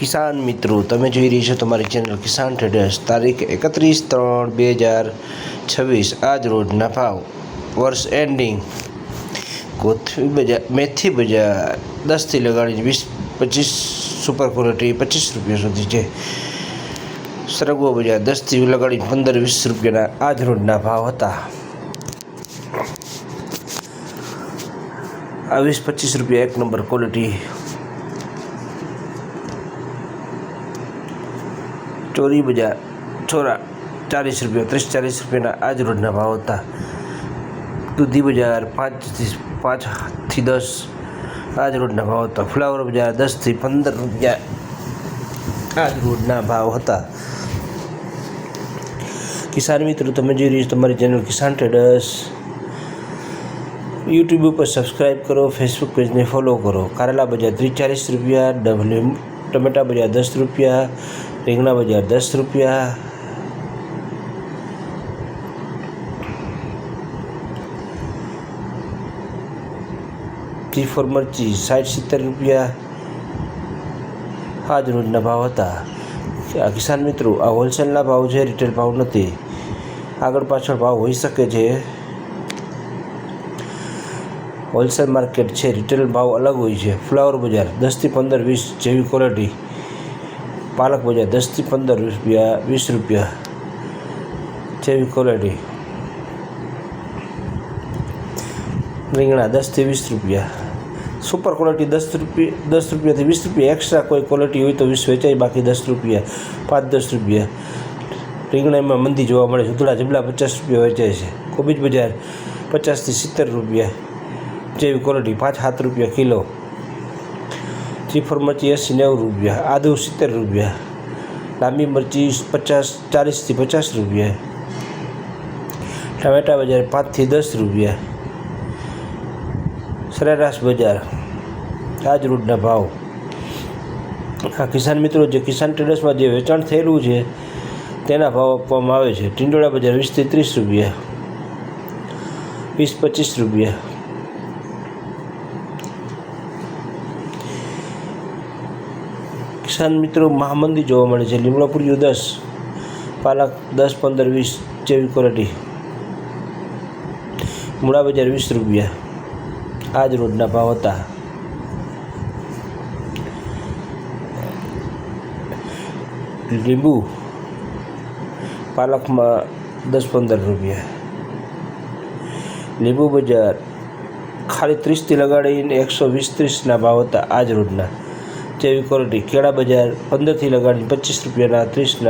કિસાન મિત્રો, તમે જોઈ રહી છો તમારી ચેનલ કિસાન ટ્રેડર્સ. તારીખ 31/3/2026 આજ રોજના ભાવ. વર્ષ એન્ડિંગ. કોથમી બજાર, મેથી બજાર 10થી લગાડીને 20-25 સુપર ક્વોલિટી 25 રૂપિયા સુધી છે. સરગવો બજાર 10થી લગાડીને 15-20 રૂપિયાના આજ રોજના ભાવ હતા. આ 20-25 રૂપિયા એક નંબર ક્વોલિટી. ચોરી બજાર છોરા 40 રૂપિયા 30-40 રૂપિયાના આજ રોજના ભાવ હતા. દૂધી બજાર 5થી 10 આજ રોજના ભાવ હતા. ફ્લાવર બજાર 10થી 15 રૂપિયા આજ રોજના ભાવ હતા. કિસાન મિત્રો, તમે જોઈ રહી છો તમારી ચેનલ કિસાન ટ્રેડર્સ. યુટ્યુબ ઉપર સબસ્ક્રાઈબ કરો, ફેસબુક પેજને ફોલો કરો. કારેલા બજાર 30-40 રૂપિયા, ટમેટા બજાર 10 રૂપિયા, રીંગણા બજાર 10 રૂપિયા, G4 મરચી 60-70 રૂપિયા આજ રોજના ભાવ હતા. કિસાન મિત્રો, આ હોલસેલના ભાવ છે, રિટેલ ભાવ નથી. આગળ પાછળ ભાવ હોઈ શકે છે. હોલસેલ માર્કેટ છે, રિટેલ ભાવ અલગ હોય છે. ફ્લાવર બજાર 10થી 15-20 જેવી ક્વોલિટી. પાલક બજાર 10થી 15 રૂપિયા 20 રૂપિયા જેવી ક્વોલિટી. રીંગણા 10થી 20 રૂપિયા. સુપર ક્વોલિટી 10 રૂપિયાથી 20 રૂપિયા એક્સ્ટ્રા. કોઈ ક્વોલિટી હોય તો 20 વેચાય, બાકી 10 રૂપિયા 5-10 રૂપિયા. રીંગણામાં મંદી જોવા મળે છે. ઉધડા જબલા 50 રૂપિયા વેચાય છે. કોબીજ બજાર 50થી 70 રૂપિયા જેવી ક્વોલિટી. 5-7 રૂપિયા કિલો. G4 મરચી 80-90 રૂપિયા. આદુ 70 રૂપિયા. લાંબી મરચી 40થી 50 રૂપિયા. ટમેટા બજાર 5થી 10 રૂપિયા. સરેરાશ બજાર આજ રોજના ભાવ. આ કિસાન મિત્રો, જે કિસાન ટ્રેડર્સમાં જે વેચાણ થયેલું છે તેના ભાવ આપવામાં આવે છે. ટીંડોળા બજાર 20થી 30 રૂપિયા, 20-25 રૂપિયા. કિસાન મિત્રો, મહામંદી જોવા મળે છે. લીમડો પૂર્યો 10, પાલક 10-15-20 જેવી ક્વોલિટી. મૂળા બજાર 20 રૂપિયા આજ રોજના ભાવ હતા. લીંબુ પાલકમાં 10-15 રૂપિયા. લીંબુ બજાર ખાલી 30થી લગાડીને 120-30ના ભાવ હતા આજ રોજના જેવી ક્વોલિટી. કેળા બજાર 15થી લગાડીને 25 રૂપિયાના 30ના